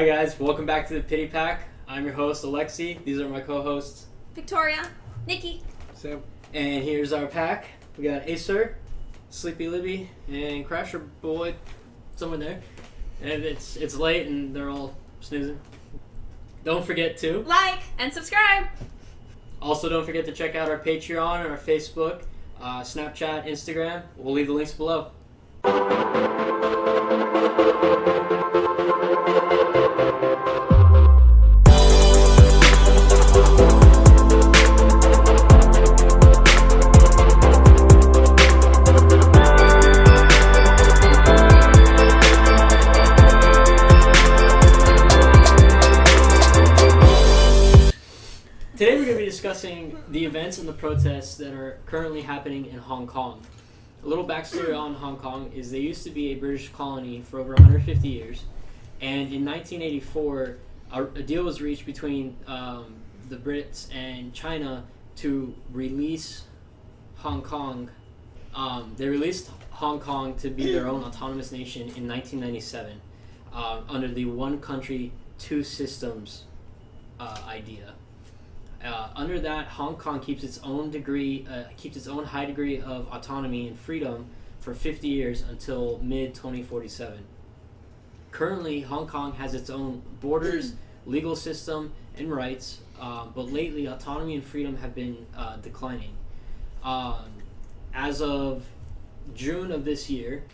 Hi guys, welcome back to the Pittie Pack. I'm your host, Alexi. These are my co-hosts, Victoria, Nikki, Sam. And here's our pack. We got Acer, Sleepy Libby, and Crasher Boy, somewhere there. And it's late and they're all snoozing. Don't forget to like and subscribe. Also, don't forget to check out our Patreon and our Facebook, Snapchat, Instagram. We'll leave the links below. Today we're going to be discussing the events and the protests that are currently happening in Hong Kong. A little backstory on Hong Kong is they used to be a British colony for over 150 years, and in 1984 a deal was reached between the Brits and China to release Hong Kong. They released Hong Kong to be their own autonomous nation in 1997 under the one country, two systems idea. Under that, Hong Kong keeps its own high degree of autonomy and freedom for 50 years until mid-2047. Currently, Hong Kong has its own borders, legal system, and rights, but lately autonomy and freedom have been declining. As of June of this year,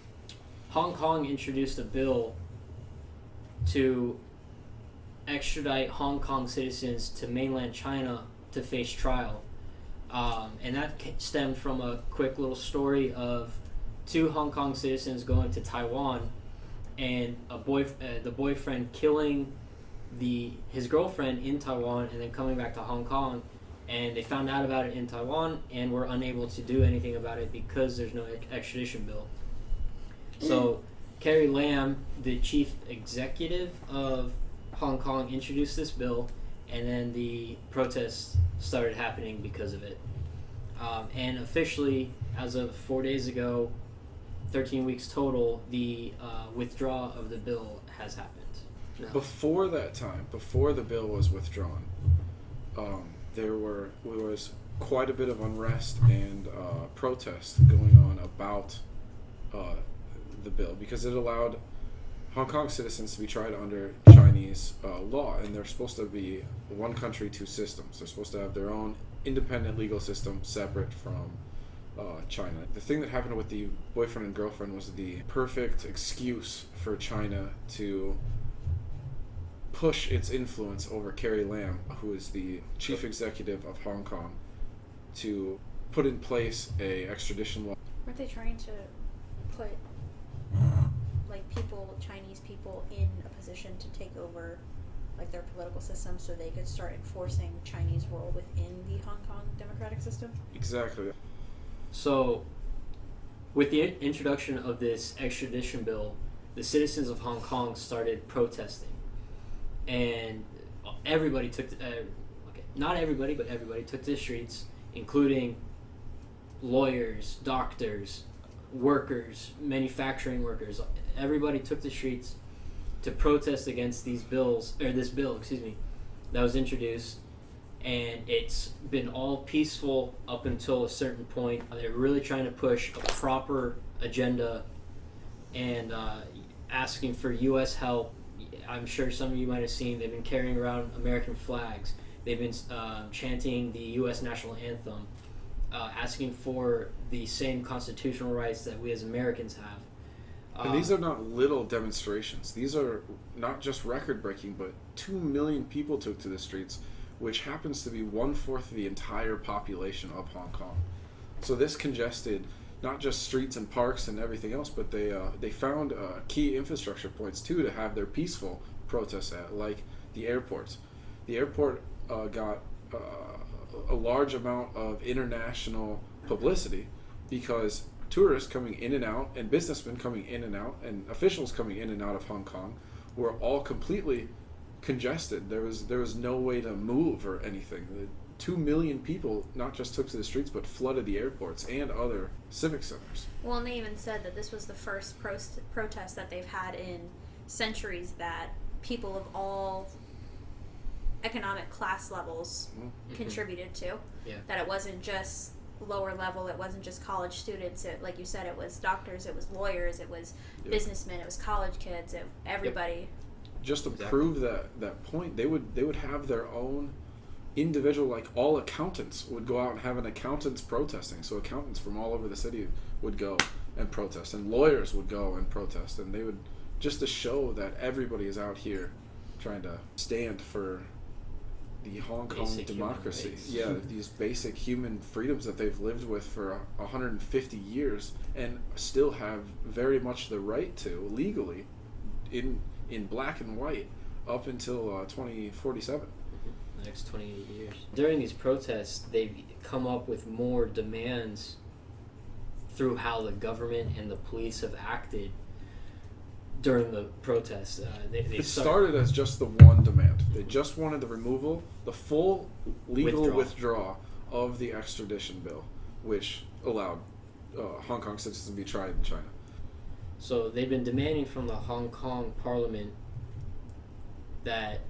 Hong Kong introduced a bill to extradite Hong Kong citizens to mainland China to face trial. And that stemmed from a quick little story of two Hong Kong citizens going to Taiwan and the boyfriend killing his girlfriend in Taiwan and then coming back to Hong Kong, and they found out about it in Taiwan and were unable to do anything about it because there's no extradition bill. So Carrie Lam, the chief executive of Hong Kong, introduced this bill, and then the protests started happening because of it. And officially, as of 4 days ago, 13 weeks total, the withdrawal of the bill has happened. No. Before that time, before the bill was withdrawn, there was quite a bit of unrest and protest going on about the bill because it allowed Hong Kong citizens to be tried under Chinese law, and they're supposed to be one country, two systems. They're supposed to have their own independent legal system separate from China. The thing that happened with the boyfriend and girlfriend was the perfect excuse for China to push its influence over Carrie Lam, who is the chief executive of Hong Kong, to put in place a extradition law. Weren't they trying to put Chinese people in a position to take over their political system so they could start enforcing Chinese rule within the Hong Kong democratic system? Exactly. So, with the introduction of this extradition bill, the citizens of Hong Kong started protesting, and everybody took not everybody, but everybody took to the streets, including lawyers, doctors, workers, manufacturing workers. Everybody took the streets to protest against this bill, that was introduced, and it's been all peaceful up until a certain point. They're really trying to push a proper agenda and asking for U.S. help. I'm sure some of you might have seen they've been carrying around American flags. They've been chanting the U.S. national anthem, asking for the same constitutional rights that we as Americans have. And these are not little demonstrations. These are not just record-breaking, but 2 million people took to the streets, which happens to be 1/4 of the entire population of Hong Kong. So this congested not just streets and parks and everything else, but they found key infrastructure points too to have their peaceful protests at, like the airports. The airport got a large amount of international publicity because tourists coming in and out and businessmen coming in and out and officials coming in and out of Hong Kong were all completely congested. There was no way to move or anything. 2 million people not just took to the streets but flooded the airports and other civic centers. Well, and they even said that this was the first protest that they've had in centuries that people of all economic class levels contributed to. Yeah. That it wasn't just lower level, it wasn't just college students, it, like you said, it was doctors, it was lawyers, it was businessmen, it was college kids, everybody. Just to prove that point, they would have their own individual, like all accountants would go out and have an accountants protesting. So accountants from all over the city would go and protest, and lawyers would go and protest, and they would, just to show that everybody is out here trying to stand for the Hong Kong Basic democracy. human Yeah, these basic human freedoms that they've lived with for 150 years and still have very much the right to legally in black and white up until 2047. The next 28 years. During these protests, they've come up with more demands through how the government and the police have acted during the protests. It started as just the one demand. They just wanted the full legal withdrawal of the extradition bill, which allowed Hong Kong citizens to be tried in China. So they've been demanding from the Hong Kong Parliament that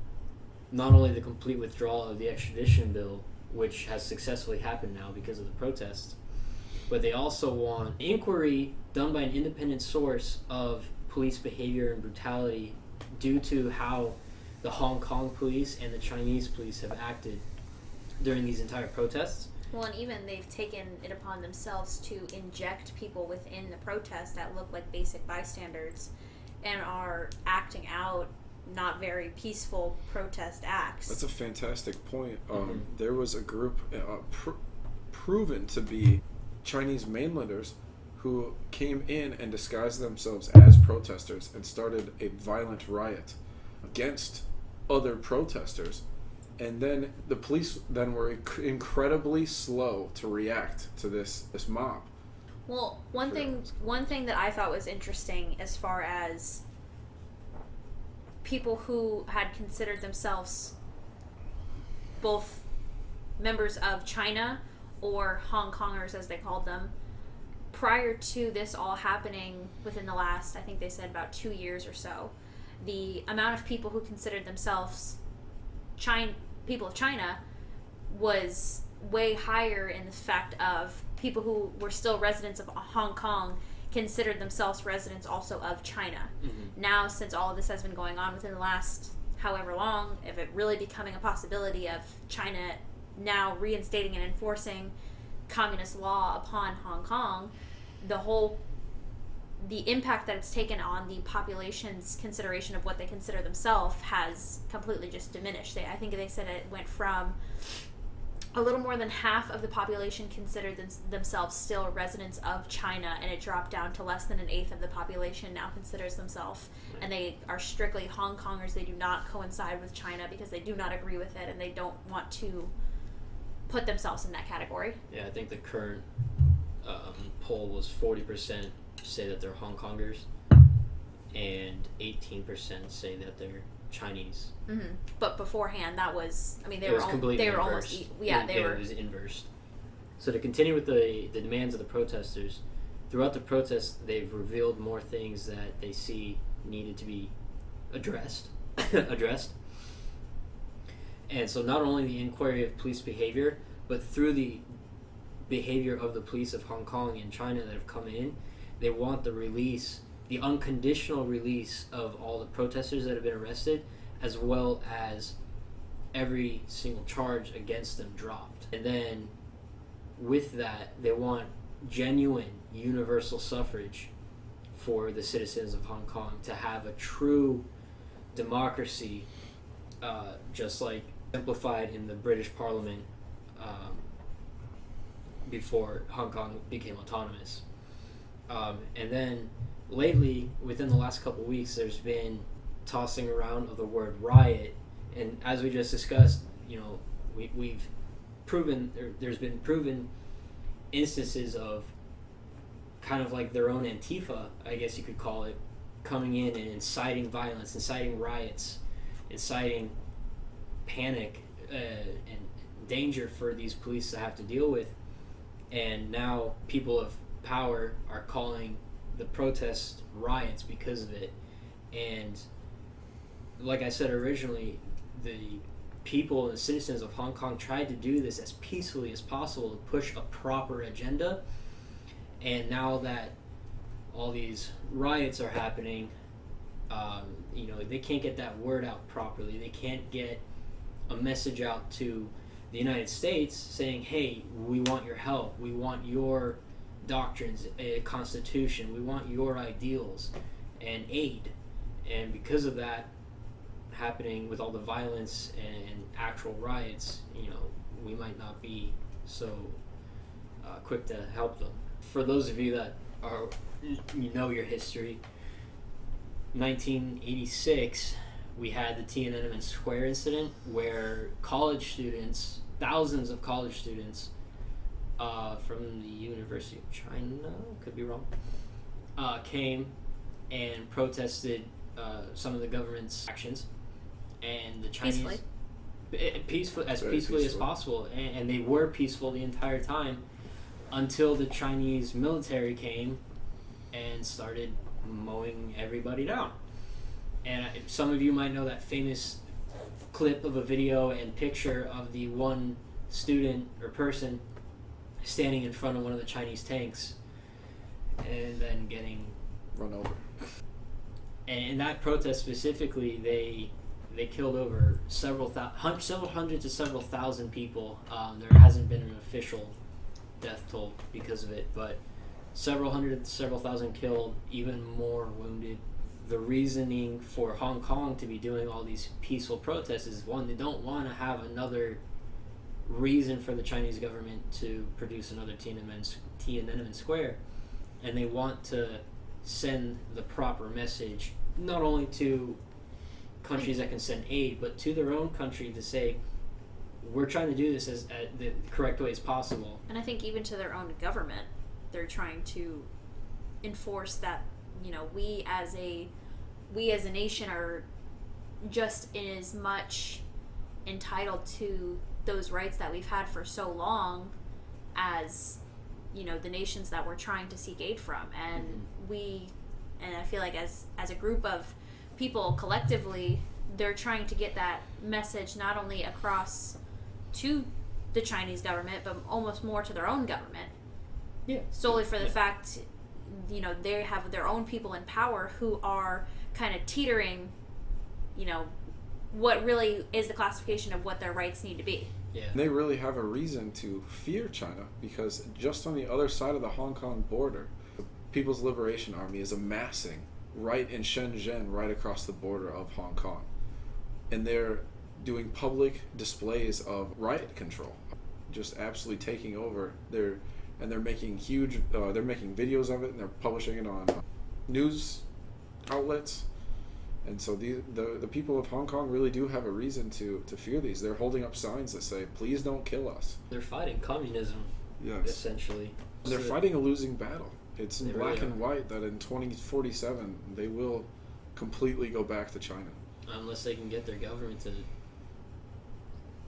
not only the complete withdrawal of the extradition bill, which has successfully happened now because of the protests, but they also want inquiry done by an independent source of police behavior and brutality due to how the Hong Kong police and the Chinese police have acted during these entire protests. Well, and even they've taken it upon themselves to inject people within the protest that look like basic bystanders and are acting out not very peaceful protest acts. That's a fantastic point. There was a group proven to be Chinese mainlanders who came in and disguised themselves as protesters and started a violent riot against other protesters. And then the police then were incredibly slow to react to this mob. Well, one thing that I thought was interesting as far as people who had considered themselves both members of China or Hong Kongers, as they called them, prior to this all happening within the last, I think they said about 2 years or so, the amount of people who considered themselves people of China was way higher in the fact of people who were still residents of Hong Kong considered themselves residents also of China. Mm-hmm. Now, since all of this has been going on within the last however long, if it really becoming a possibility of China now reinstating and enforcing communist law upon Hong Kong, the impact that it's taken on the population's consideration of what they consider themselves has completely just diminished. I think they said it went from a little more than half of the population considered themselves still residents of China, and it dropped down to less than an eighth of the population now considers themselves, and they are strictly Hong Kongers. They do not coincide with China because they do not agree with it, and they don't want to put themselves in that category. Yeah, I think the current poll was 40% say that they're Hong Kongers, and 18% say that they're Chinese. Mm-hmm. But beforehand, that was, I mean, they were almost, it was inverse. So to continue with the demands of the protesters, throughout the protests, they've revealed more things that they see needed to be addressed. And so not only the inquiry of police behavior, but through the behavior of the police of Hong Kong and China that have come in, they want the unconditional release of all the protesters that have been arrested, as well as every single charge against them dropped. And then with that, they want genuine universal suffrage for the citizens of Hong Kong to have a true democracy, just like simplified in the British Parliament before Hong Kong became autonomous. And then lately, within the last couple of weeks, there's been tossing around of the word riot, and as we just discussed, we've proven there's been proven instances of kind of like their own Antifa, I guess you could call it, coming in and inciting violence, inciting riots, inciting panic and danger for these police to have to deal with. And now people of power are calling the protest riots because of it. And like I said originally, the people and the citizens of Hong Kong tried to do this as peacefully as possible to push a proper agenda. And now that all these riots are happening, they can't get that word out properly. They can't get a message out to the United States saying, hey, we want your help. We want your doctrines, a constitution. We want your ideals and aid. And because of that happening with all the violence and actual riots, we might not be so quick to help them. For those of you that your history, 1986, we had the Tiananmen Square incident where college students, thousands of college students from the University of China, could be wrong, came and protested some of the government's actions, and the Chinese peacefully as possible, and they were peaceful the entire time until the Chinese military came and started mowing everybody down. And some of you might know that famous clip of a video and picture of the one student or person standing in front of one of the Chinese tanks and then getting run over. And in that protest specifically, they killed over several hundred to several thousand people. There hasn't been an official death toll because of it, but several hundred to several thousand killed, even more wounded. The reasoning for Hong Kong to be doing all these peaceful protests is, one, they don't want to have reason for the Chinese government to produce another Tiananmen Square, and they want to send the proper message not only to countries that can send aid, but to their own country to say, we're trying to do this as the correct way as possible. And I think even to their own government, they're trying to enforce that, we as a nation are just as much entitled to those rights that we've had for so long as the nations that we're trying to seek aid from. And I feel like as a group of people collectively, they're trying to get that message not only across to the Chinese government, but almost more to their own government. Yeah. Solely for the fact, they have their own people in power who are kind of teetering, what really is the classification of what their rights need to be. Yeah. And they really have a reason to fear China, because just on the other side of the Hong Kong border, the People's Liberation Army is amassing right in Shenzhen, right across the border of Hong Kong. And they're doing public displays of riot control, just absolutely taking over. They're making they're making videos of it, and they're publishing it on news outlets. And so the people of Hong Kong really do have a reason to fear these. They're holding up signs that say, please don't kill us. They're fighting communism, yes, essentially. They're fighting a losing battle. It's in black really and white that in 2047 they will completely go back to China. Unless they can get their government to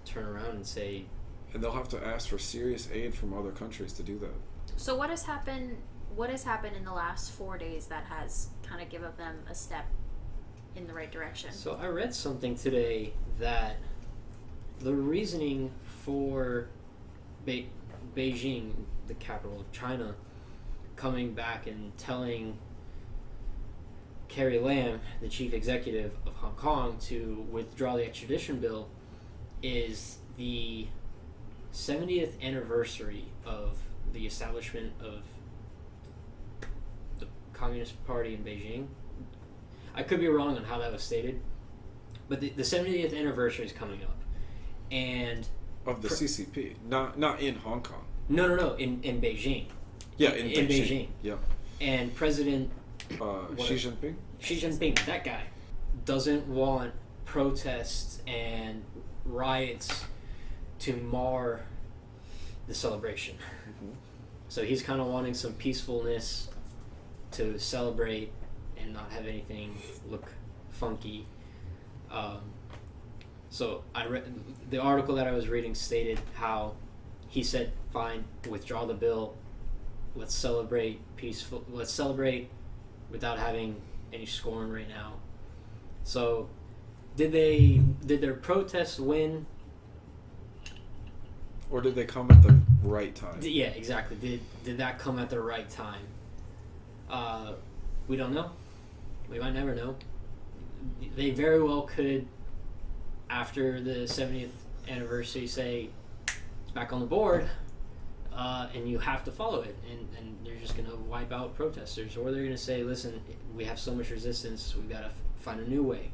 turn around and say... And they'll have to ask for serious aid from other countries to do that. So what has happened in the last 4 days that has kind of given them a step in the right direction? So I read something today that the reasoning for Beijing, the capital of China, coming back and telling Carrie Lam, the chief executive of Hong Kong, to withdraw the extradition bill is the 70th anniversary of the establishment of the Communist Party in Beijing. I could be wrong on how that was stated, but the 70th anniversary is coming up, and of the CCP, not in Hong Kong. No, in Beijing. Yeah, in Beijing. Yeah. And President Xi Jinping. Xi Jinping, that guy, doesn't want protests and riots to mar the celebration. Mm-hmm. So he's kind of wanting some peacefulness to celebrate and not have anything look funky. So I read the article that I was reading stated how he said, "Fine, withdraw the bill. Let's celebrate peaceful. Let's celebrate without having any scorn right now." So Did their protests win? Or did they come at the right time? Yeah, exactly. Did that come at the right time? We don't know. We might never know. They very well could, after the 70th anniversary, say it's back on the board, and you have to follow it, and they're just going to wipe out protesters, or they're going to say, listen, we have so much resistance, we've got to find a new way.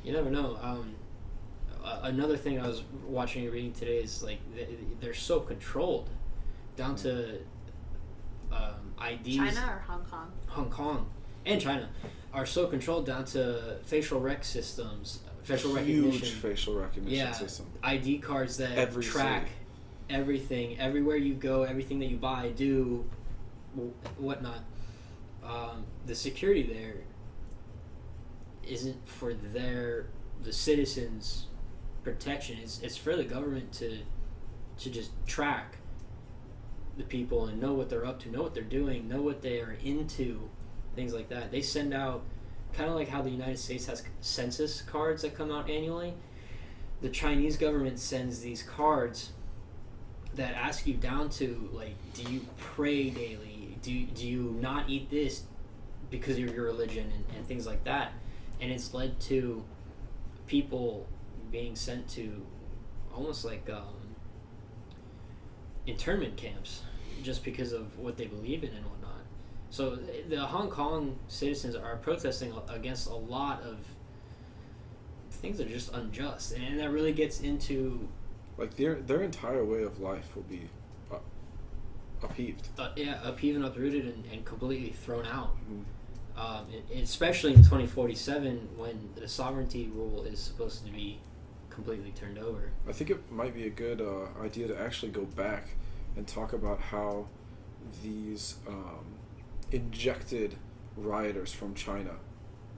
You never know. Another thing I was watching and reading today is like they're so controlled down to IDs. China or Hong Kong? Hong Kong and China are so controlled down to facial recognition. Huge facial recognition system. ID cards that track everything, everywhere you go, everything that you buy, do, whatnot. The security there isn't for the citizens' protection. It's for the government to just track the people and know what they're up to, know what they're doing, know what they are into, things like that. They send out, kind of like how the United States has census cards that come out annually. The Chinese government sends these cards that ask you down to, like, do you pray daily? Do you not eat this because of your religion, and things like that. And it's led to people being sent to almost like internment camps just because of what they believe in and whatnot. So the Hong Kong citizens are protesting against a lot of things that are just unjust, and that really gets into like their entire way of life will be upheaved. Upheaved and uprooted and completely thrown out. Mm-hmm. Especially in 2047 when the sovereignty rule is supposed to be completely turned over. I think it might be a good idea to actually go back and talk about how these injected rioters from China,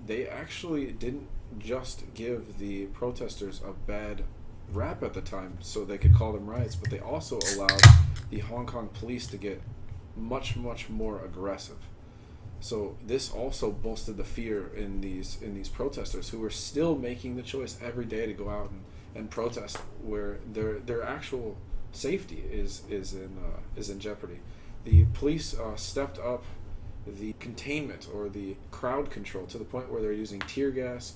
they actually didn't just give the protesters a bad rap at the time so they could call them riots, but they also allowed the Hong Kong police to get much, much more aggressive. So this also bolstered the fear in these protesters who were still making the choice every day to go out and protest, where their actual safety is in jeopardy. The police stepped up the containment or the crowd control to the point where they're using tear gas,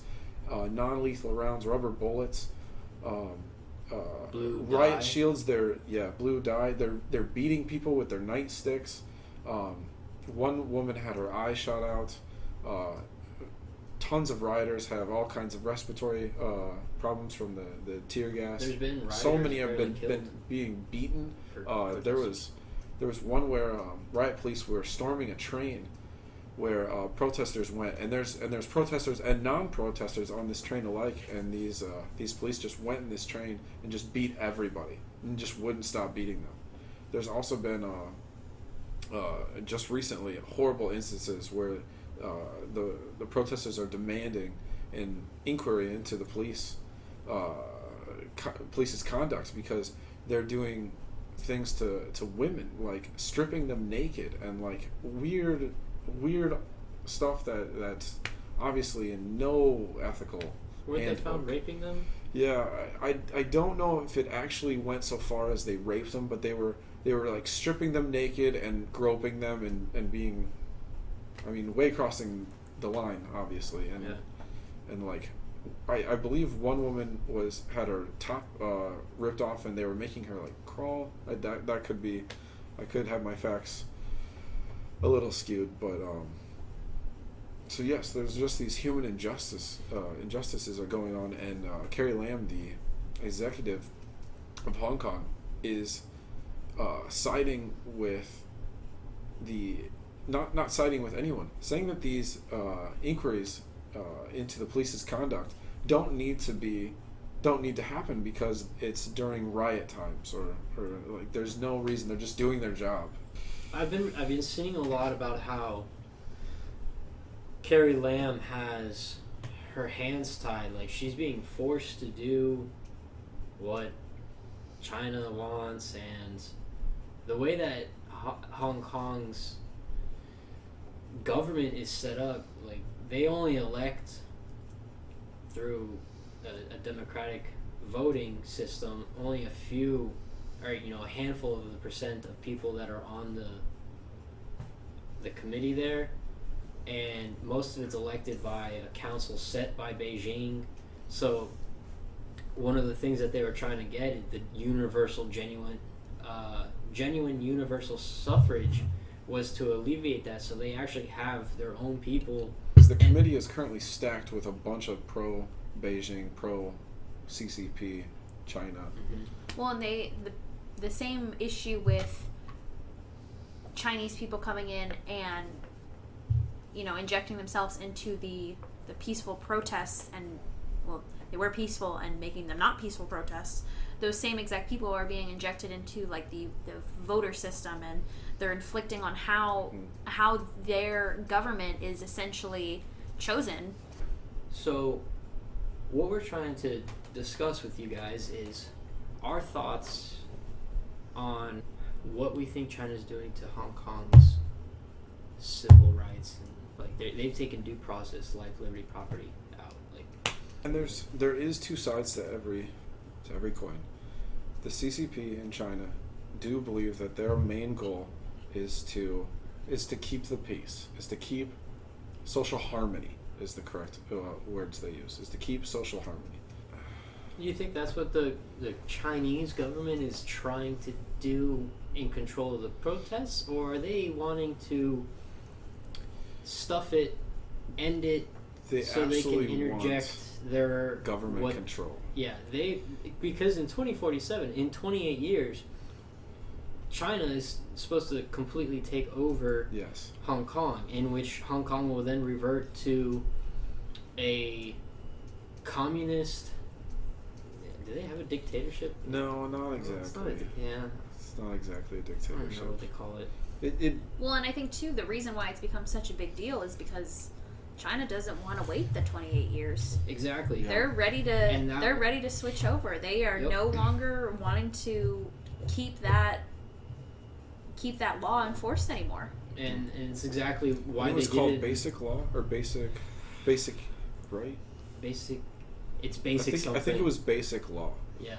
non-lethal rounds, rubber bullets, blue riot dye. shields. Blue dye. They're beating people with their nightsticks. One woman had her eye shot out. Tons of rioters have all kinds of respiratory problems from the tear gas. There's been rioters so many have barely been being beaten. for There was one where riot police were storming a train where protesters went, and there's protesters and non-protesters on this train alike, and these police just went in this train and just beat everybody and just wouldn't stop beating them. There's also been just recently horrible instances where the protesters are demanding an inquiry into the police's conduct because they're doing things to women, like stripping them naked and like weird stuff that's obviously in no ethical. Were they found raping them? Yeah, I don't know if it actually went so far as they raped them, but they were like stripping them naked and groping them and being, I mean, way crossing the line, obviously. And like, I believe one woman had her top ripped off, and they were making her like crawl. That could be, I could have my facts a little skewed, but so yes, there's just these human injustices are going on, and Carrie Lam, the executive of Hong Kong, is siding with not siding with anyone, saying that these inquiries into the police's conduct don't need to happen because it's during riot times or like there's no reason, they're just doing their job. I've been seeing a lot about how Carrie Lam has her hands tied, like she's being forced to do what China wants, and the way that Hong Kong's government is set up, like they only elect through a democratic voting system, only a few, or a handful of the percent of people that are on the committee there, and most of it's elected by a council set by Beijing. So one of the things that they were trying to get is the genuine universal suffrage, was to alleviate that, so they actually have their own people. The committee is currently stacked with a bunch of pro-Beijing, pro-CCP China. Mm-hmm. Well, and the same issue with Chinese people coming in and injecting themselves into the peaceful protests, and they were peaceful, and making them not peaceful protests. Those same exact people are being injected into like the voter system, and they're inflicting on how their government is essentially chosen. So what we're trying to discuss with you guys is our thoughts on what we think China's doing to Hong Kong's civil rights, and like they've taken due process, life, liberty, property out. And there is two sides to every coin. The CCP in China do believe that their main goal is to keep the peace, is to keep social harmony, is the correct words they use, is to keep social harmony. You think that's what the Chinese government is trying to do in control of the protests, or are they wanting to stuff it, end it, so they can interject their government control? Yeah, because in 2047, in 28 years, China is supposed to completely take over Hong Kong, in which Hong Kong will then revert to a communist. Do they have a dictatorship? No, not exactly. It's not exactly a dictatorship. I don't know what they call it. Well, and I think too the reason why it's become such a big deal is because China doesn't want to wait the 28 years. Exactly. Yeah. They're ready to switch over. They are no longer wanting to keep that law enforced anymore. And it's exactly why it was called basic law, or basic, right? Basic. It's basic. I think it was basic law. Yeah,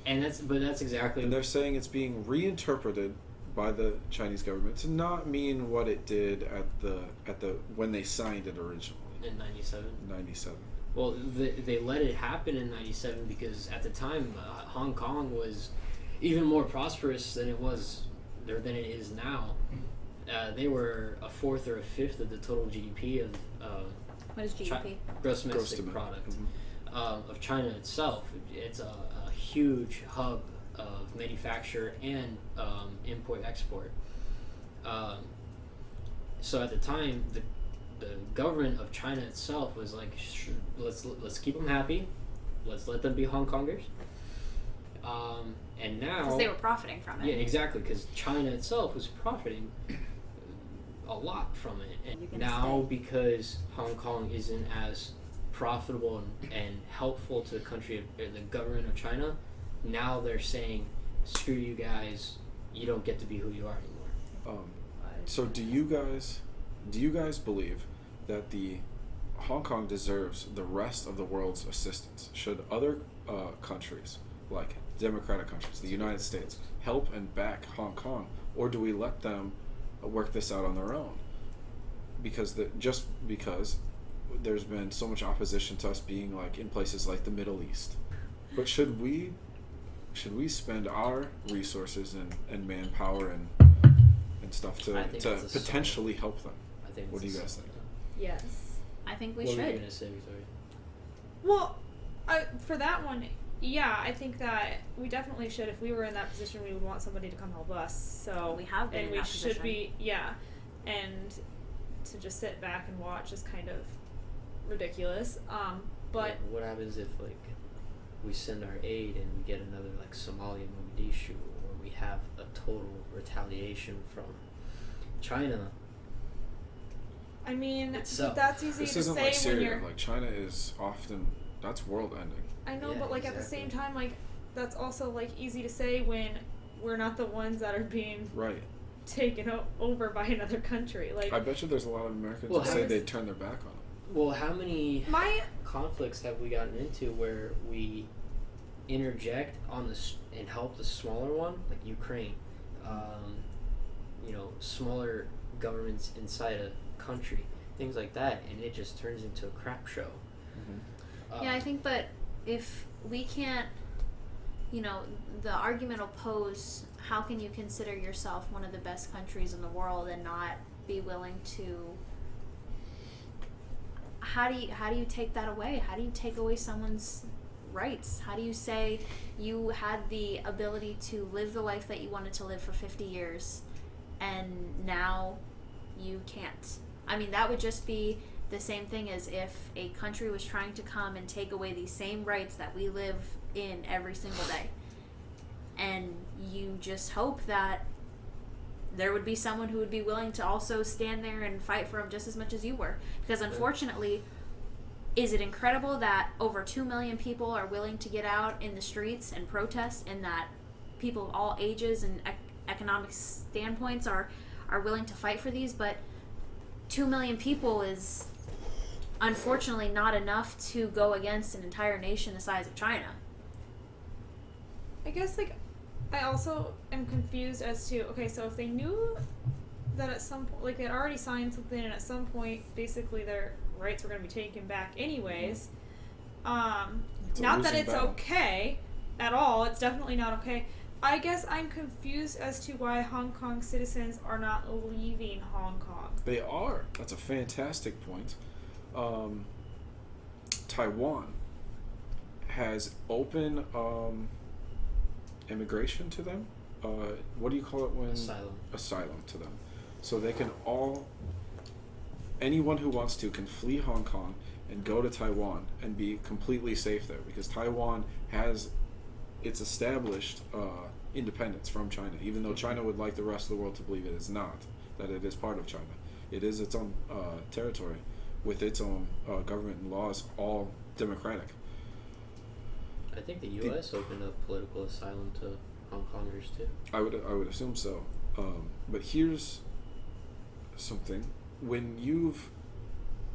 and that's exactly. And they're saying it's being reinterpreted by the Chinese government to not mean what it did at the when they signed it originally in 97. 97. Well, they let it happen in 97 because at the time Hong Kong was even more prosperous than it is now. They were a fourth or a fifth of the total GDP of what is GDP? Gross domestic product of China itself. It's a huge hub of manufacture and import-export. So at the time, the government of China itself was like, let's keep them happy, let's let them be Hong Kongers. And now, because they were profiting from it. Yeah, exactly. Because China itself was profiting a lot from it, and now because Hong Kong isn't as profitable and helpful to the country, the government of China, now they're saying, screw you guys, you don't get to be who you are anymore. So do you guys believe that the Hong Kong deserves the rest of the world's assistance? Should other countries, like democratic countries, the United States, help and back Hong Kong, or do we let them work this out on their own? Because there's been so much opposition to us being like in places like the Middle East. But should we spend our resources and manpower and stuff to potentially help them? What do you guys think? Yes. I think we should. should. What were you going to say, Victoria? Well, for that one, yeah, I think that we definitely should. If we were in that position, we would want somebody to come help us. So we have been and in we that should position. be, yeah. And to just sit back and watch is kind of ridiculous. But what happens if like we send our aid and we get another like Somalia, Mogadishu, or we have a total retaliation from China? I mean, itself. That's easy this to isn't say like when Syria. you're. Like China is often that's world ending. I know, Yeah, but like at the same time, like that's also like easy to say when we're not the ones that are being taken over by another country. Like I bet you there's a lot of Americans who say they'd turn their back on it. Well, how many conflicts have we gotten into where we interject on and help the smaller one, like Ukraine, smaller governments inside a country, things like that, and it just turns into a crap show. Yeah, I think, but if we can't, the argument will pose, how can you consider yourself one of the best countries in the world and not be willing to, how do you take that away? How do you take away someone's rights? How do you say you had the ability to live the life that you wanted to live for 50 years and now you can't? I mean, that would just be the same thing as if a country was trying to come and take away these same rights that we live in every single day. And you just hope that there would be someone who would be willing to also stand there and fight for them just as much as you were. Because unfortunately, is it incredible that over 2 million people are willing to get out in the streets and protest, and that people of all ages and economic standpoints are willing to fight for these? But 2 million people is unfortunately not enough to go against an entire nation the size of China. I guess, I also am confused as to, okay, so if they knew that at some point, they'd already signed something, and at some point, basically their rights were going to be taken back anyways, not that it's okay at all, it's definitely not okay. I guess I'm confused as to why Hong Kong citizens are not leaving Hong Kong. They are. That's a fantastic point. Taiwan has open immigration to them. What do you call it when? Asylum to them. So they can anyone who wants to can flee Hong Kong and go to Taiwan and be completely safe there, because Taiwan has its established independence from China, even though China would like the rest of the world to believe it is not, that it is part of China. It is its own territory with its own government and laws, all democratic. I think the U.S. opened up political asylum to Hong Kongers too. I would assume so. But here's something: when you've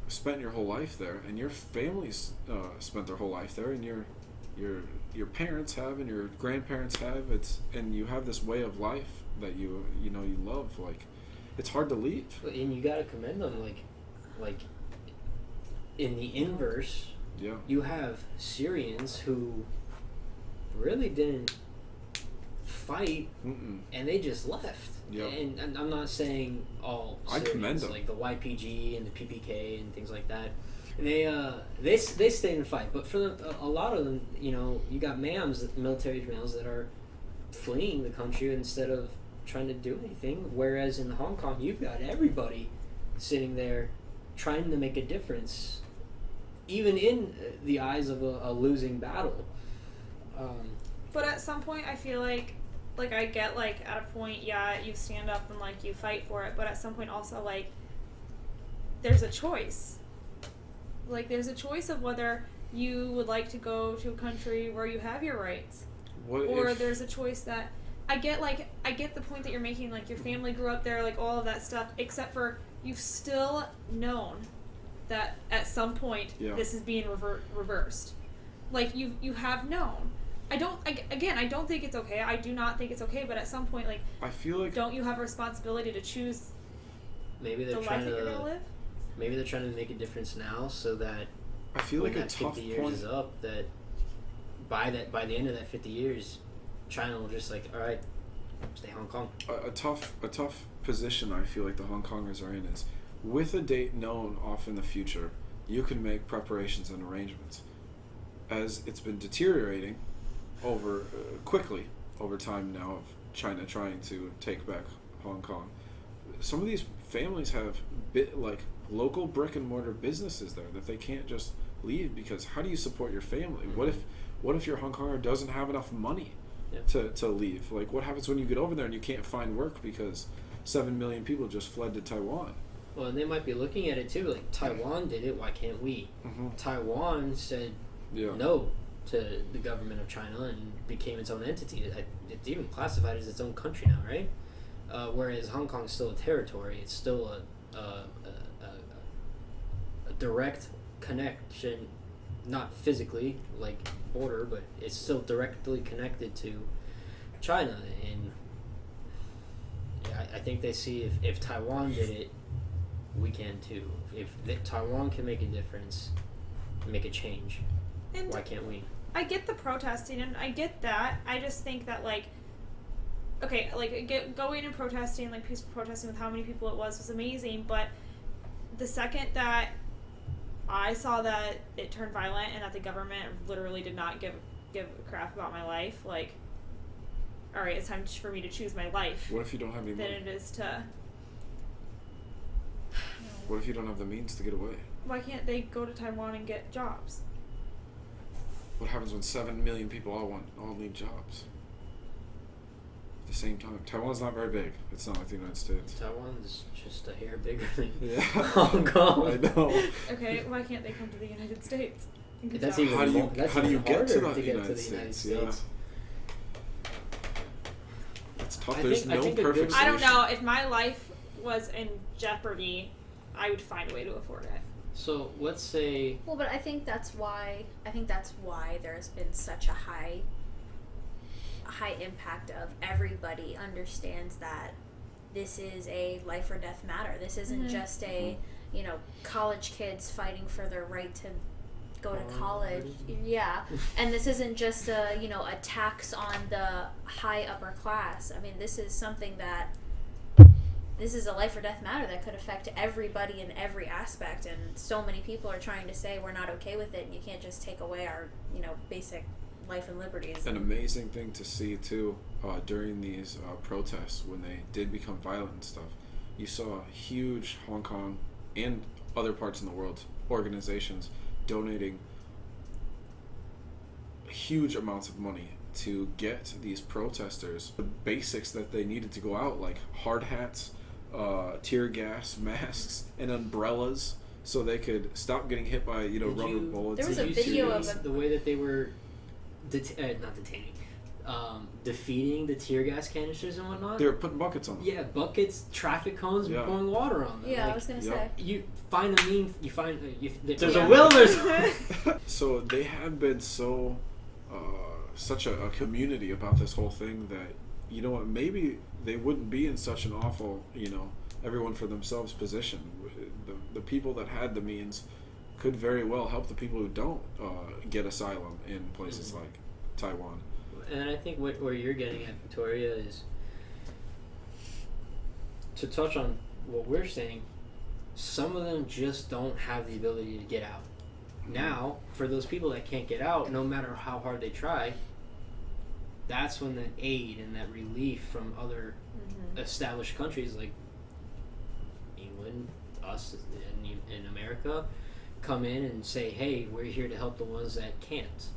spent your whole life there, and your family's spent their whole life there, and your parents have, and your grandparents have, and you have this way of life that you love, it's hard to leave. And you gotta commend them, like in the inverse. Yeah. You have Syrians who really didn't fight, and they just left. Yeah. And I'm not saying all Syrians, I commend them. Like the YPG and the PPK and things like that. And they stayed and fight. But for a lot of them, you got military males that are fleeing the country instead of trying to do anything. Whereas in Hong Kong, you've got everybody sitting there trying to make a difference, even in the eyes of a losing battle. But at some point, I feel like I get, at a point, yeah, you stand up and, you fight for it, but at some point also, there's a choice. There's a choice of whether you would like to go to a country where you have your rights. There's a choice that, I get the point that you're making, your family grew up there, all of that stuff, except for you've still known that at some point this is being reversed. You have known. I don't think it's okay. I do not think it's okay, but at some point, I feel like, don't you have a responsibility to choose maybe they're the life that you're going to live? Maybe they're trying to make a difference now, so that I feel when like that 50 years is up, that by the end of that 50 years, China will just all right, stay Hong Kong. A tough position I feel like the Hong Kongers are in is, with a date known off in the future, you can make preparations and arrangements. As it's been deteriorating quickly over time now of China trying to take back Hong Kong, some of these families have local brick and mortar businesses there that they can't just leave, because how do you support your family? What if your Hong Konger doesn't have enough money to leave? What happens when you get over there and you can't find work because 7 million people just fled to Taiwan? Well, and they might be looking at it too, Taiwan did it, why can't we? Taiwan said no to the government of China and became its own entity. It's even classified as its own country now, right? Whereas Hong Kong is still a territory. It's still a direct connection not physically like border, but it's still directly connected to China. And yeah, I think they see if Taiwan did it, we can too. If Taiwan can make a difference, make a change, And why can't we? I get the protesting, and I get that. I just think that, like, okay, like, going and protesting, like, peaceful protesting with how many people it was amazing, but the second that I saw that it turned violent and that the government literally did not give a crap about my life, like, all right, it's time for me to choose my life. What if you don't have any Than money? it is to... What if you don't have the means to get away? Why can't they go to Taiwan and get jobs? What happens when 7 million people all need jobs at the same time? Taiwan's not very big. It's not like the United States. Taiwan's just a hair bigger than Yeah. Hong Kong. I know. Okay, why can't they come to the United States? and get That's jobs? even How do you more- that's how do you even get to harder the get United to the United States? Yeah. States. It's tough. I There's think- I no think a perfect good- I solution. don't know. If my life was in jeopardy, I would find a way to afford it. So let's say Well, but I think that's why there's been such a high impact of everybody understands that this is a life or death matter. This isn't just a, college kids fighting for their right to go to college. Yeah. And this isn't just a tax on the high upper class. I mean, this is something that this is a life or death matter that could affect everybody in every aspect, and so many people are trying to say we're not okay with it and you can't just take away our, basic life and liberties. An amazing thing to see too during these protests when they did become violent and stuff. You saw huge Hong Kong and other parts in the world organizations donating huge amounts of money to get these protesters the basics that they needed to go out, like hard hats, tear gas, masks, and umbrellas, so they could stop getting hit by rubber bullets. There was Did a you video see of the way that they were not detaining, defeating the tear gas canisters and whatnot. They were putting buckets on them. Yeah, buckets, traffic cones, Yeah. pouring water on them. Yeah, I Like, was gonna Yep. say. you find a mean. You find there's Yeah. a will. There's So they have been so such a community about this whole thing that maybe they wouldn't be in such an awful everyone for themselves position. The people that had the means could very well help the people who don't get asylum in places like Taiwan. And I think where you're getting at, Victoria, is to touch on what we're saying. Some of them just don't have the ability to get out. Now, for those people that can't get out, no matter how hard they try, that's when that aid and that relief from other established countries like England, us in America, come in and say, hey, we're here to help the ones that can't.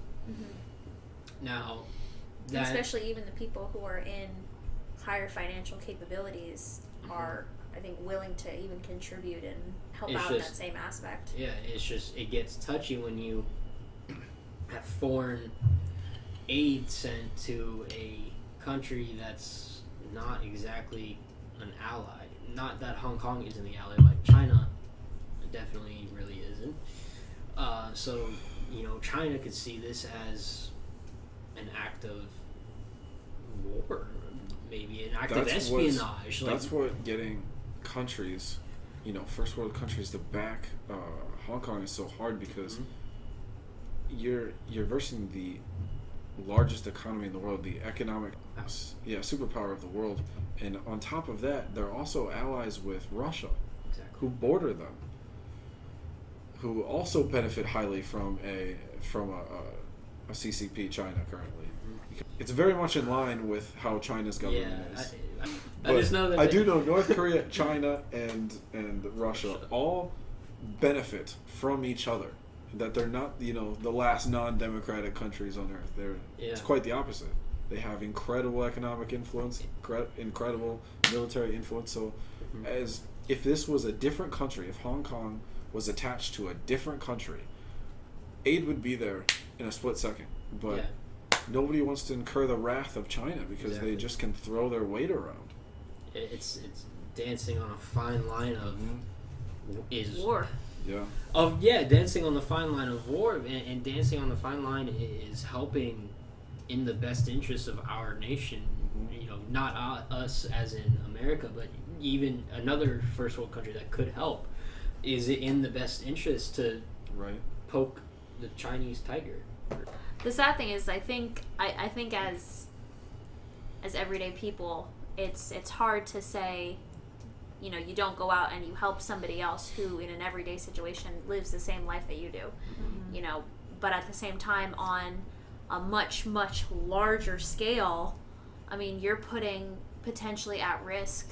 Now, that, especially even the people who are in higher financial capabilities are, I think, willing to even contribute and help It's out in just- that same aspect. yeah, it's just, it gets touchy when you have foreign aid sent to a country that's not exactly an ally. Not that Hong Kong isn't the ally, but China definitely really isn't. So, China could see this as an act of war, maybe an act of espionage. That's what getting countries, first world countries to back Hong Kong is so hard, because you're versing the largest economy in the world, the economic superpower of the world, and on top of that, they're also allies with Russia, who border them, who also benefit highly from a CCP China currently. It's very much in line with how China's government is. I just know that I do know North Korea, China, and Russia all benefit from each other. That they're not, the last non-democratic countries on earth. It's quite the opposite. They have incredible economic influence, incredible military influence. So, as if this was a different country, if Hong Kong was attached to a different country, aid would be there in a split second. But nobody wants to incur the wrath of China because they just can throw their weight around. It's dancing on a fine line of is war. dancing on the fine line of war, and dancing on the fine line is helping in the best interest of our nation. You know, not us as in America, but even another first world country that could help. Is it in the best interest to poke the Chinese tiger? The sad thing is, I think as everyday people, it's hard to say, you know, you don't go out and you help somebody else who in an everyday situation lives the same life that you do. You know, but at the same time, on a much, much larger scale, I mean, you're putting potentially at risk,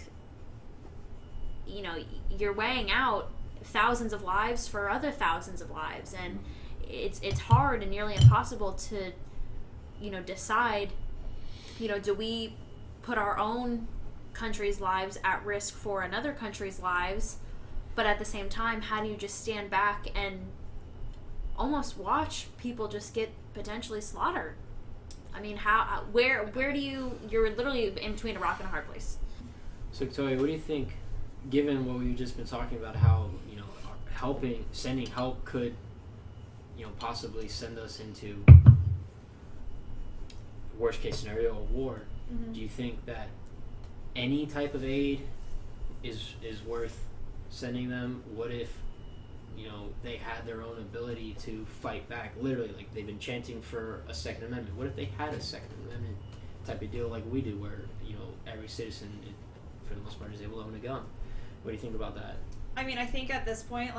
you know, you're weighing out thousands of lives for other thousands of lives, and it's hard and nearly impossible to, you know, decide, you know, do we put our own country's lives at risk for another country's lives, but at the same time, how do you just stand back and almost watch people just get potentially slaughtered? I mean, where do you're literally in between a rock and a hard place. So Victoria, what do you think, given what we've just been talking about, how, you know, sending help could, you know, possibly send us into worst case scenario, a war? Do you think that any type of aid is worth sending them? What if, you know, they had their own ability to fight back? Literally, like, they've been chanting for a Second Amendment. What if they had a Second Amendment type of deal like we do, where, you know, every citizen, for the most part, is able to own a gun? What do you think about that? I mean, I think at this point,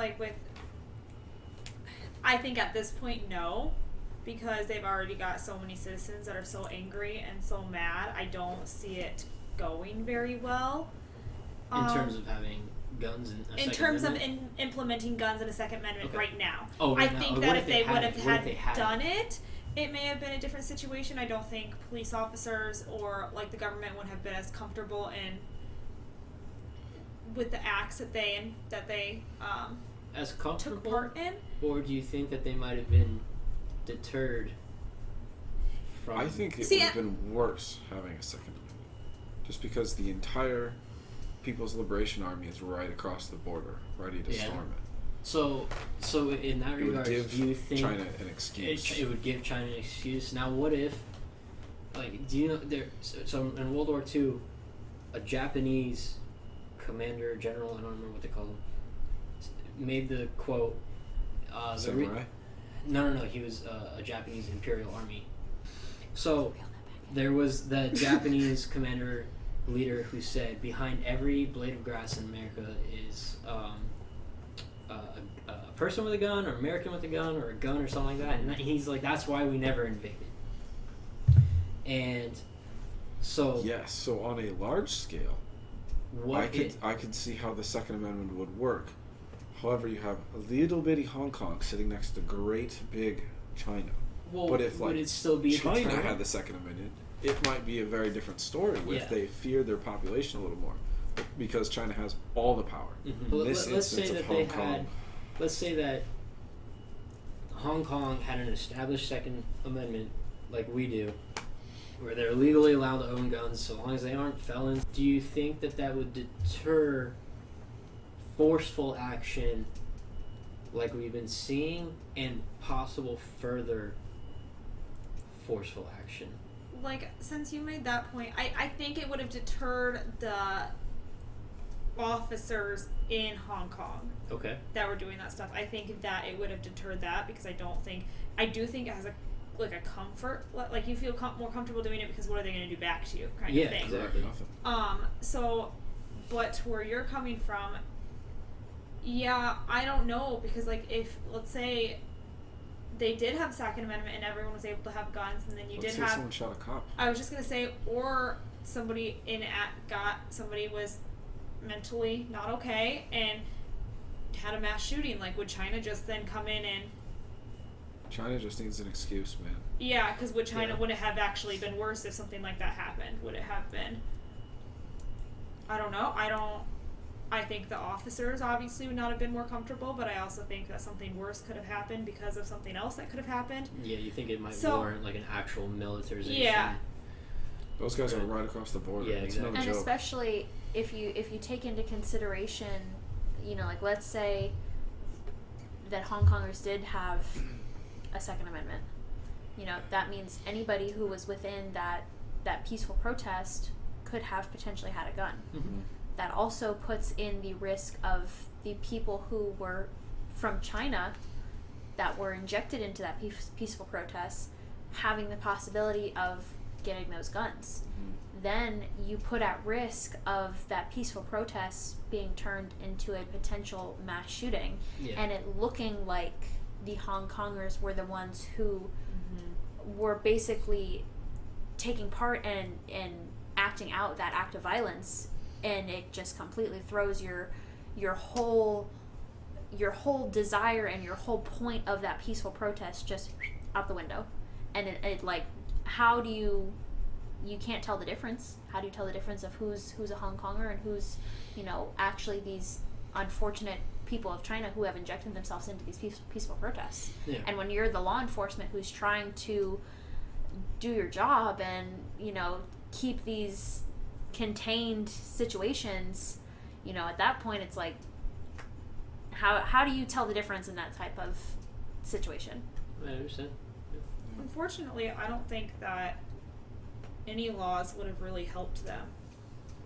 no, because they've already got so many citizens that are so angry and so mad. I don't see it going very well. In terms of having guns and a in Second terms Amendment? of implementing guns in a Second Amendment right now. Right I now. think What that if if they would have done done it, it may have been a different situation. I don't think police officers or like the government would have been as comfortable with the acts that they as comfortable, took part in. Or do you think that they might have been deterred from? I think it would have been worse having a Second Amendment, just because the entire People's Liberation Army is right across the border, ready to storm it. So in that regard, do you think China an excuse? It would give China an excuse. Now, what if, like, do you know so in World War II, a Japanese commander general, I don't remember what they called him, made the quote. Samurai? No, he was a Japanese Imperial Army. So there was the Japanese commander leader who said, behind every blade of grass in America is a person with a gun, or American with a gun, or a gun, or something like that. And he's like, that's why we never invaded. And so yes, so on a large scale, I could see how the Second Amendment would work. However, you have a little bitty Hong Kong sitting next to great big China. Well, but if would it still be China had the Second Amendment, it might be a very different story if they feared their population a little more, because China has all the power. Well, let's say that Hong Kong, let's say that Hong Kong had an established Second Amendment like we do, where they're legally allowed to own guns so long as they aren't felons. Do you think that would deter forceful action like we've been seeing, and possible further forceful action? Like, since you made that point, I think it would have deterred the officers in Hong Kong that were doing that stuff. I think that it would have deterred that, because I do think it has a comfort, like you feel more comfortable doing it, because what are they going to do back to you, kind of thing. Exactly. So, but to where you're coming from, I don't know, because like, if let's say they did have Second Amendment and everyone was able to have guns, and then someone shot a cop. I was just gonna say, or somebody was mentally not okay and had a mass shooting. Like, would China just then come in and? China just needs an excuse, man. Yeah, because would it have actually been worse if something like that happened? Would it have been? I don't know. I think the officers obviously would not have been more comfortable, but I also think that something worse could have happened because of something else that could have happened. Yeah, you think it might warrant like an actual militarization? Yeah. Those guys are right across the border. Yeah, it's exactly. no And joke. especially if you take into consideration, you know, like, let's say that Hong Kongers did have a Second Amendment. You know, that means anybody who was within that peaceful protest could have potentially had a gun. Mm-hmm. That also puts in the risk of the people who were from China that were injected into that peaceful protest having the possibility of getting those guns. Then you put at risk of that peaceful protest being turned into a potential mass shooting, and it looking like the Hong Kongers were the ones who were basically taking part in acting out that act of violence, and it just completely throws your whole desire and your whole point of that peaceful protest just out the window. And it like, how do you can't tell the difference. How do you tell the difference of who's a Hong Konger and who's, you know, actually these unfortunate people of China who have injected themselves into these peaceful protests? Yeah. And when you're the law enforcement who's trying to do your job and, you know, keep these contained situations, you know, at that point it's like, how do you tell the difference in that type of situation? I understand. Unfortunately, I don't think that any laws would have really helped them,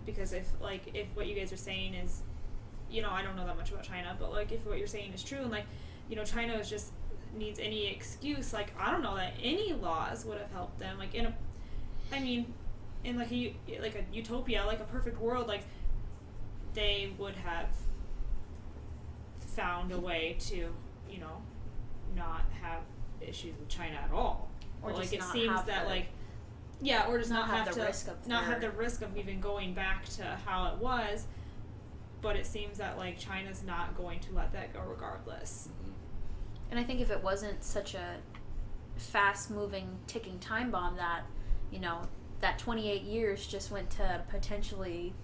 because if what you guys are saying is, you know, I don't know that much about China, but like if what you're saying is true, and like, you know, China is just needs any excuse, like I don't know that any laws would have helped them. Like in like a utopia, like a perfect world, like they would have found a way to, you know, not have issues with China at all. Or like just it not seems have that the, like, yeah, or just not have the to risk of not have the risk of even going back to how it was. But it seems that like China's not going to let that go regardless. And I think if it wasn't such a fast-moving, ticking time bomb that, you know, that 28 years just went to potentially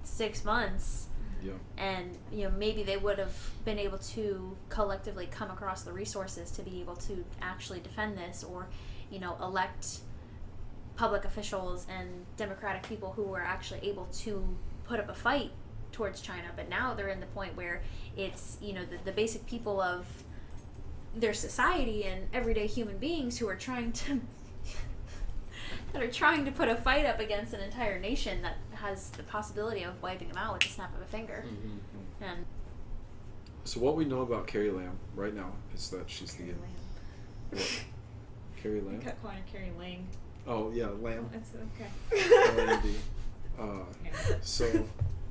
6 months, Yeah. and, you know, maybe they would have been able to collectively come across the resources to be able to actually defend this, or, you know, elect public officials and democratic people who were actually able to put up a fight towards China. But now they're in the point where it's, you know, the basic people of their society and everyday human beings who are trying to put a fight up against an entire nation that has the possibility of wiping them out with the snap of a finger. Mm-hmm. And So what we know about Carrie Lam right now is that she's the what? Carrie I Lam. kept calling her Carrie Lang. Oh yeah, Lam. That's okay. L-A-M-B. So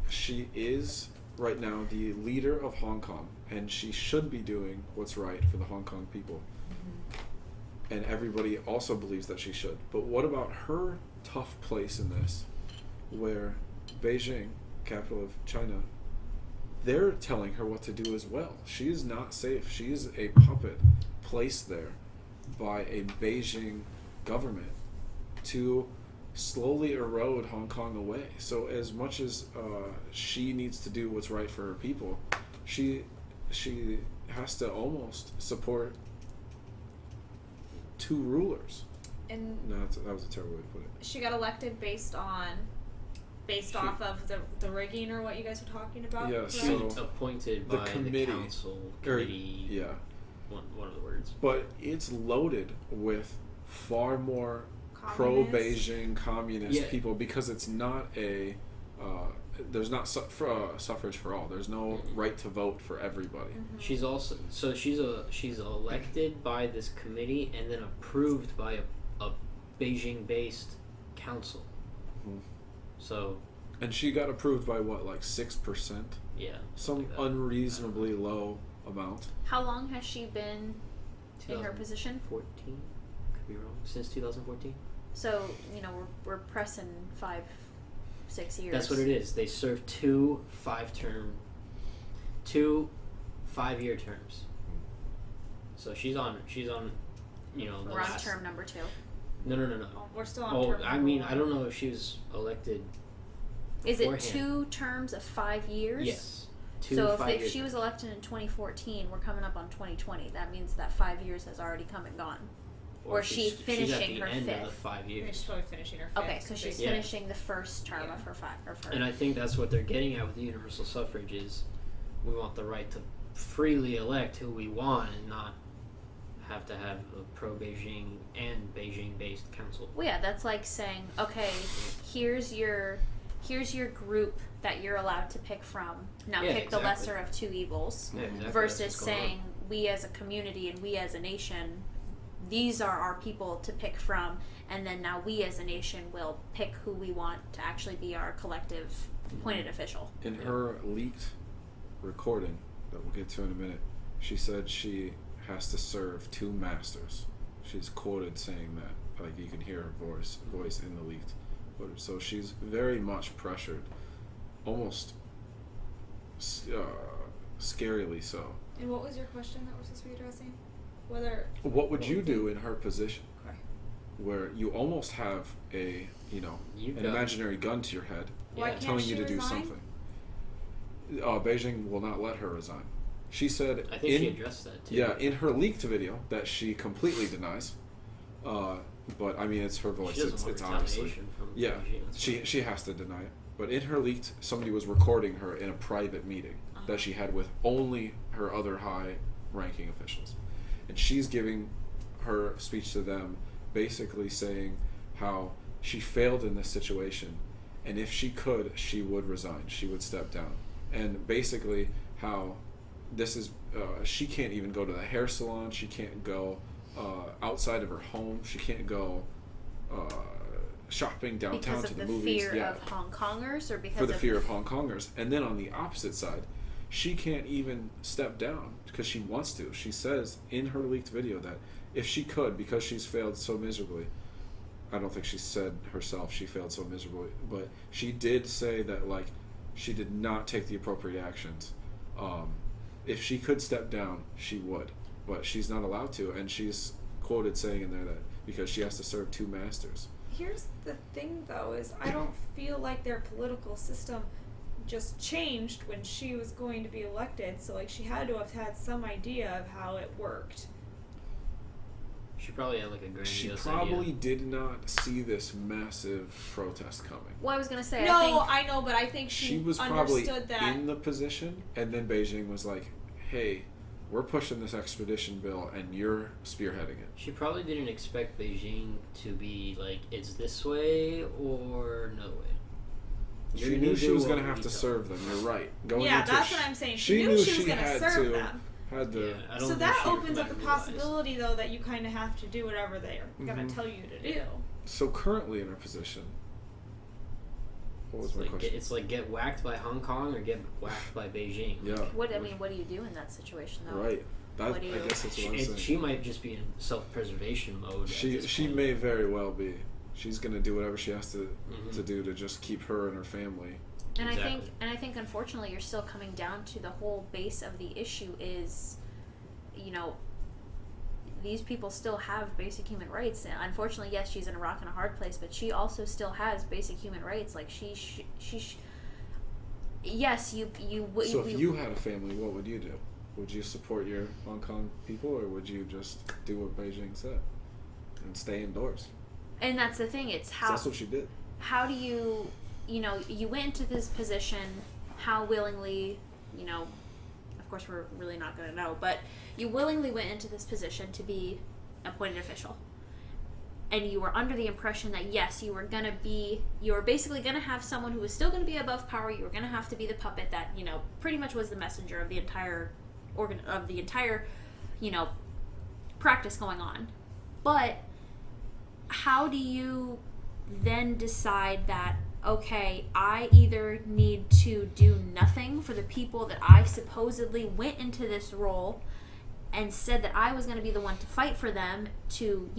she is right now the leader of Hong Kong, and she should be doing what's right for the Hong Kong people. And everybody also believes that she should. But what about her tough place in this, where Beijing, capital of China, they're telling her what to do as well? She is not safe. She is a puppet placed there by a Beijing government to slowly erode Hong Kong away. So as much as she needs to do what's right for her people, she has to almost support two rulers. And No, that was a terrible way to put it. she got elected based off of the rigging, or what you guys were talking about. Yeah, right? She was appointed the by committee, the council committee. Yeah. One of the words. But it's loaded with far more Communist? pro-Beijing communist Yeah. people, because it's not a there's not suffrage for all. There's no right to vote for everybody. She's also she's elected by this committee and then approved by a Beijing-based council. Mhm. So And she got approved by what, like 6%? yeah, Some like that. unreasonably low amount. how long has she been in her position? 2014, could be wrong. Since 2014. So, you know, we're pressing 5-6 years. That's what it is. They serve 2 5-year terms. So she's on, you know, the We're on last term number 2. No. Oh, we're still on. Oh, term I number mean, one. I don't know if she was elected. Is it beforehand. 2 terms of 5 years? Yes. 2 So 5 if she was elected in 2014, we're coming up on 2020. That means that 5 years has already come and gone. Or she's finishing she's at the her end of 5th. the 5 Yeah, years. she's probably finishing her. Okay, fifth, so she's Yeah. finishing the first term Yeah. of her 5. And I think that's what they're getting at with the universal suffrage is we want the right to freely elect who we want and not have to have a pro-Beijing and Beijing-based council. Well, yeah, that's like saying, okay, here's your group that you're allowed to pick from. Now pick the lesser of two evils. Yeah, exactly. Versus saying, we as a community and we as a nation, these are our people to pick from, and then now we as a nation will pick who we want to actually be our collective appointed official. In her leaked recording that we'll get to in a minute, she said she has to serve 2 masters. She's quoted saying that, like you can hear her voice in the leaked footage. So she's very much pressured, almost scarily so. And what was your question that we're supposed to be addressing? What would you do in her position? Okay. Where you almost have an imaginary gun to your head, telling you to do something. Beijing will not let her resign. She said, I think she addressed that too. Yeah, in her leaked video that she completely denies. But I mean, it's her voice. It's obviously she has to deny it. But in her leaked, somebody was recording her in a private meeting that she had with only her other high-ranking officials, and she's giving her speech to them, basically saying how she failed in this situation, and if she could, she would resign. She would step down, and basically how this is. She can't even go to the hair salon. She can't go outside of her home. She can't go shopping downtown to the movies. Because of the fear of Hong Kongers, or because for the fear of Hong Kongers. And then on the opposite side, she can't even step down because she wants to. She says in her leaked video that if she could, because she's failed so miserably, I don't think she said herself she failed so miserably, but she did say that like she did not take the appropriate actions. If she could step down, she would, but she's not allowed to, and she's quoted saying in there that because she has to serve 2 masters. Here's the thing, though, is I don't feel like their political system just changed when she was going to be elected, so like she had to have had some idea of how it worked. She probably had like a grandiose She probably did not see this massive protest coming. Well, I was going to say, I know, but I think she was probably understood that in the position, and then Beijing was like, hey, we're pushing this extradition bill and you're spearheading it. She probably didn't expect Beijing to be like, it's this way or no way. She knew she was going to have to serve them. You're right. That's what I'm saying. She knew she was going to serve them. So that opens up the possibility, though, that you kind of have to do whatever they're going to tell you to do. So currently in her position, what was my question? It's like get whacked by Hong Kong or get whacked by Beijing. Yeah. What do you do in that situation, though? Right. I guess that's what I'm saying. She might just be in self-preservation mode. She may very well be. She's going to do whatever she has to do to just keep her and her family. And I think unfortunately you're still coming down to the whole base of the issue is, these people still have basic human rights. And unfortunately, yes, she's in a rock and a hard place, but she also still has basic human rights. Like yes, you. So if you had a family, what would you do? Would you support your Hong Kong people, or would you just do what Beijing said and stay indoors? And that's the thing. It's how. That's what she did. How do you? You went into this position. How willingly? Of course, we're really not going to know, but you willingly went into this position to be appointed official. And you were under the impression that, yes, you were basically going to have someone who was still going to be above power. You were going to have to be the puppet that, pretty much was the messenger of the entire practice going on. But how do you then decide that, okay, I either need to do nothing for the people that I supposedly went into this role and said that I was going to be the one to fight for them to,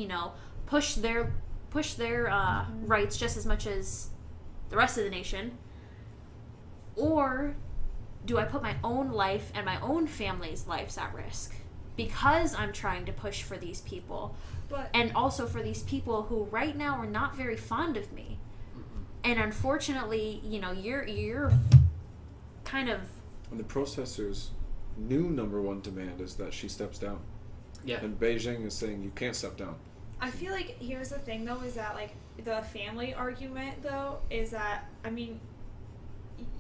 push their rights just as much as the rest of the nation, or do I put my own life and my own family's lives at risk because I'm trying to push for these people, and also for these people who right now are not very fond of me. And unfortunately, you're kind of... And the protesters' new number one demand is that she steps down. Yeah. And Beijing is saying you can't step down. I feel like here's the thing, though, is that, like, the family argument, though, is that, I mean,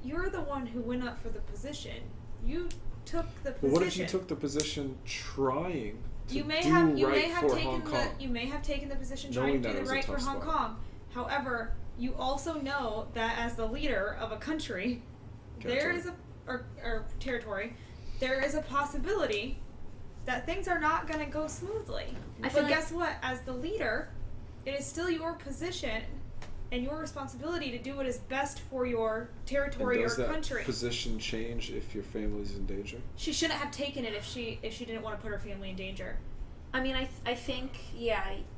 you're the one who went up for the position. You took the position. But what if you took the position trying to you may do have for taken Hong Kong? You may have taken the position Knowing trying to that do it the was a right for tough Hong spot. Kong. However, you also know that as the leader of a country, there is or territory, there is a possibility that things are not going to go smoothly. But guess what? As the leader, it is still your position and your responsibility to do what is best for your territory or country. Does that position change if your family's in danger? She shouldn't have taken it if she didn't want to put her family in danger. I mean, I think,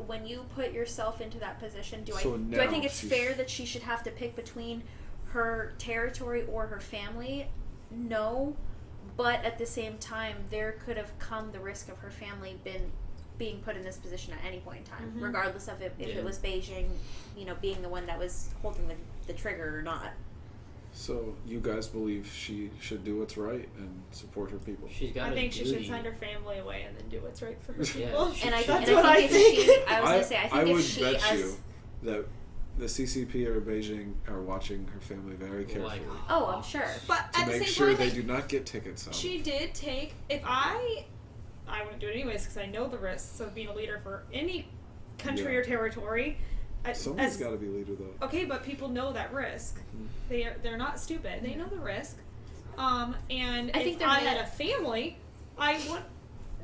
when you put yourself into that position, do I think it's fair that she should have to pick between her territory or her family? No. But at the same time, there could have come the risk of her family being put in this position at any point in time, regardless of if it was Beijing, being the one that was holding the trigger or not. So you guys believe she should do what's right and support her people? I think she should send her family away and then do what's right for her people. Yeah, and I think I would bet you that the CCP or Beijing are watching her family very carefully. Oh, I'm sure. But to at make the same sure time, they do not get tickets out. She did take. If I wouldn't do it anyways because I know the risks of being a leader for any country or territory. Someone's got to be leader though. Okay, but people know that risk. They're not stupid. They know the risk. And if I had a family, I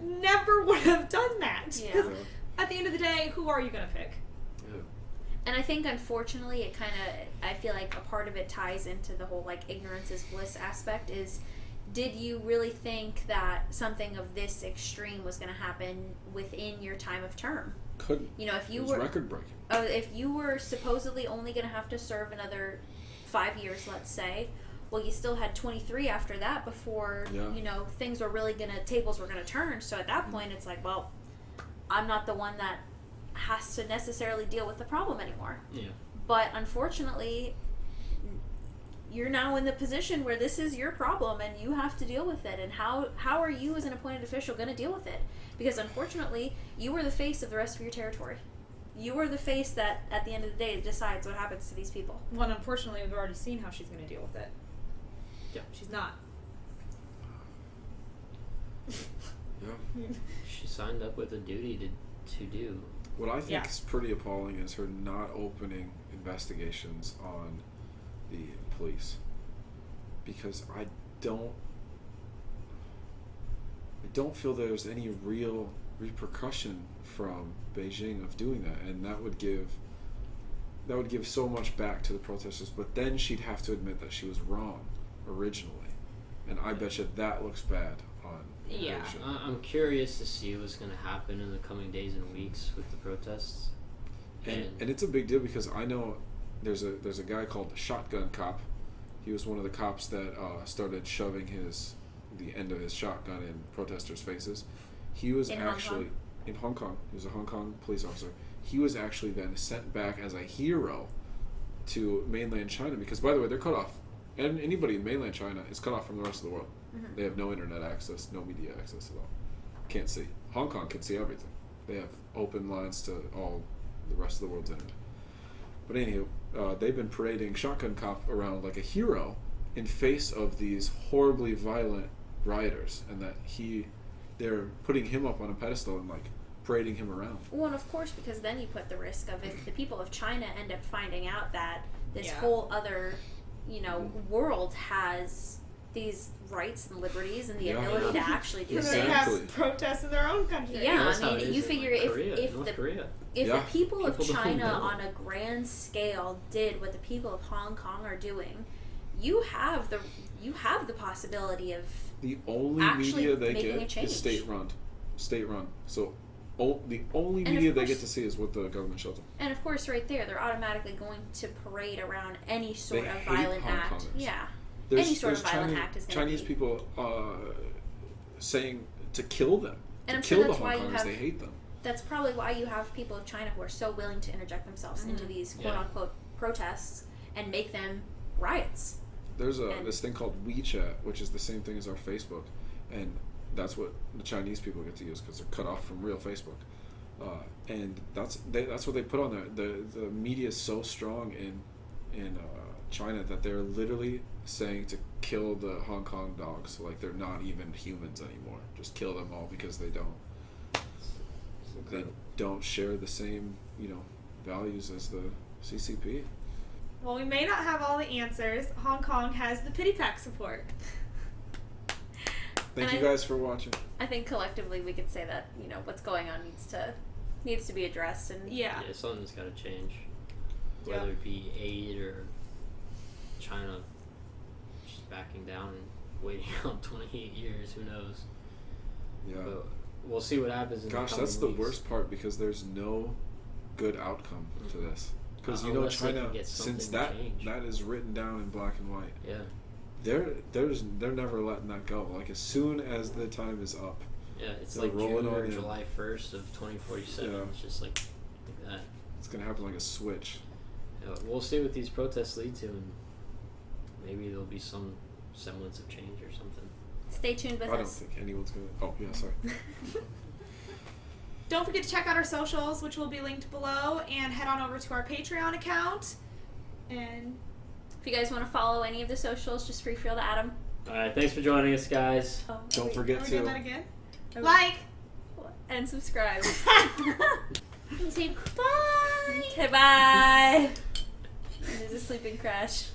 never would have done that. Because at the end of the day, who are you going to pick? Yeah. And I think, unfortunately, I feel like a part of it ties into the whole, ignorance is bliss aspect is, did you really think that something of this extreme was going to happen within your time of term? Couldn't. If you it was were record-breaking. If you were supposedly only going to have to serve another 5 years, let's say, well, you still had 23 after that before, things were really tables were going to turn. So at that point, it's like, well, I'm not the one that has to necessarily deal with the problem anymore. Yeah. But unfortunately, you're now in the position where this is your problem and you have to deal with it. And how are you as an appointed official going to deal with it? Because unfortunately, you are the face of the rest of your territory. You are the face that, at the end of the day, decides what happens to these people. Well, unfortunately, we've already seen how she's going to deal with it. Yeah. She's not. Yeah. She signed up with a duty to do. What I think is pretty appalling is her not opening investigations on the police. Because I don't feel there's any real repercussion from Beijing of doing that, and that would give so much back to the protesters, but then she'd have to admit that she was wrong originally, and I bet you that looks bad on Beijing. I'm curious to see what's going to happen in the coming days and weeks with the protests, and it's a big deal because I know there's a guy called the Shotgun Cop. He was one of the cops that started shoving the end of his shotgun in protesters' faces. He was in Hong Kong. He was a Hong Kong police officer. He was actually then sent back as a hero to mainland China because, by the way, they're cut off. And anybody in mainland China is cut off from the rest of the world. Mm-hmm. They have no internet access, no media access at all. Can't see. Hong Kong can see everything. They have open lines to all the rest of the world's internet. But anywho, they've been parading Shotgun Cop around like a hero in face of these horribly violent rioters, and that they're putting him up on a pedestal and parading him around. Well, and of course, because then you put the risk of if the people of China end up finding out that this whole other, world has these rights and liberties and the ability to actually do things. They have protests in their own country. Yeah, I mean, you figure if the people of China on a grand scale did what the people of Hong Kong are doing, you have the possibility of the only media they get is state run. So the only media they get to see is what the government shows them. And of course, right there, they're automatically going to parade around any sort of violent act. Yeah. Any sort of violent act is going to be. Chinese people saying to kill them. And to kill the Hong Kongers, they hate them. That's probably why you have people of China who are so willing to interject themselves into these quote-unquote protests and make them riots. There's this thing called WeChat, which is the same thing as our Facebook, and that's what the Chinese people get to use because they're cut off from real Facebook, and that's what they put on there. The media is so strong in China that they're literally saying to kill the Hong Kong dogs. Like they're not even humans anymore. Just kill them all because they don't share the same, values as the CCP. Well, we may not have all the answers. Hong Kong has the Pittie Pack support. Thank you guys for watching. I think collectively we could say that, what's going on needs to be addressed, and Yeah, something's got to change. Whether it be aid or China just backing down and waiting out 28 years, who knows? Yeah. But we'll see what happens in the coming that's the weeks. worst part, because there's no good outcome to this. Because Unless they China, can get since something that changed. is written down in black and white, Yeah. they're never letting that go. Like as soon as the time is up, Yeah, it's they're like rolling June or on in. July 1st of 2047. Yeah. It's just like that. It's gonna happen like a switch. We'll see what these protests lead to, and maybe there'll be some semblance of change or something. stay tuned with I don't us. think anyone's gonna. Oh yeah, sorry. don't forget to check out our socials, which will be linked below, and head on over to our Patreon account. And If you guys want to follow any of the socials, just free feel to add them. All right, thanks for joining us, guys. Don't forget are we doing that to. again? Like. And subscribe. And say bye. Okay, bye. There's a sleeping crash.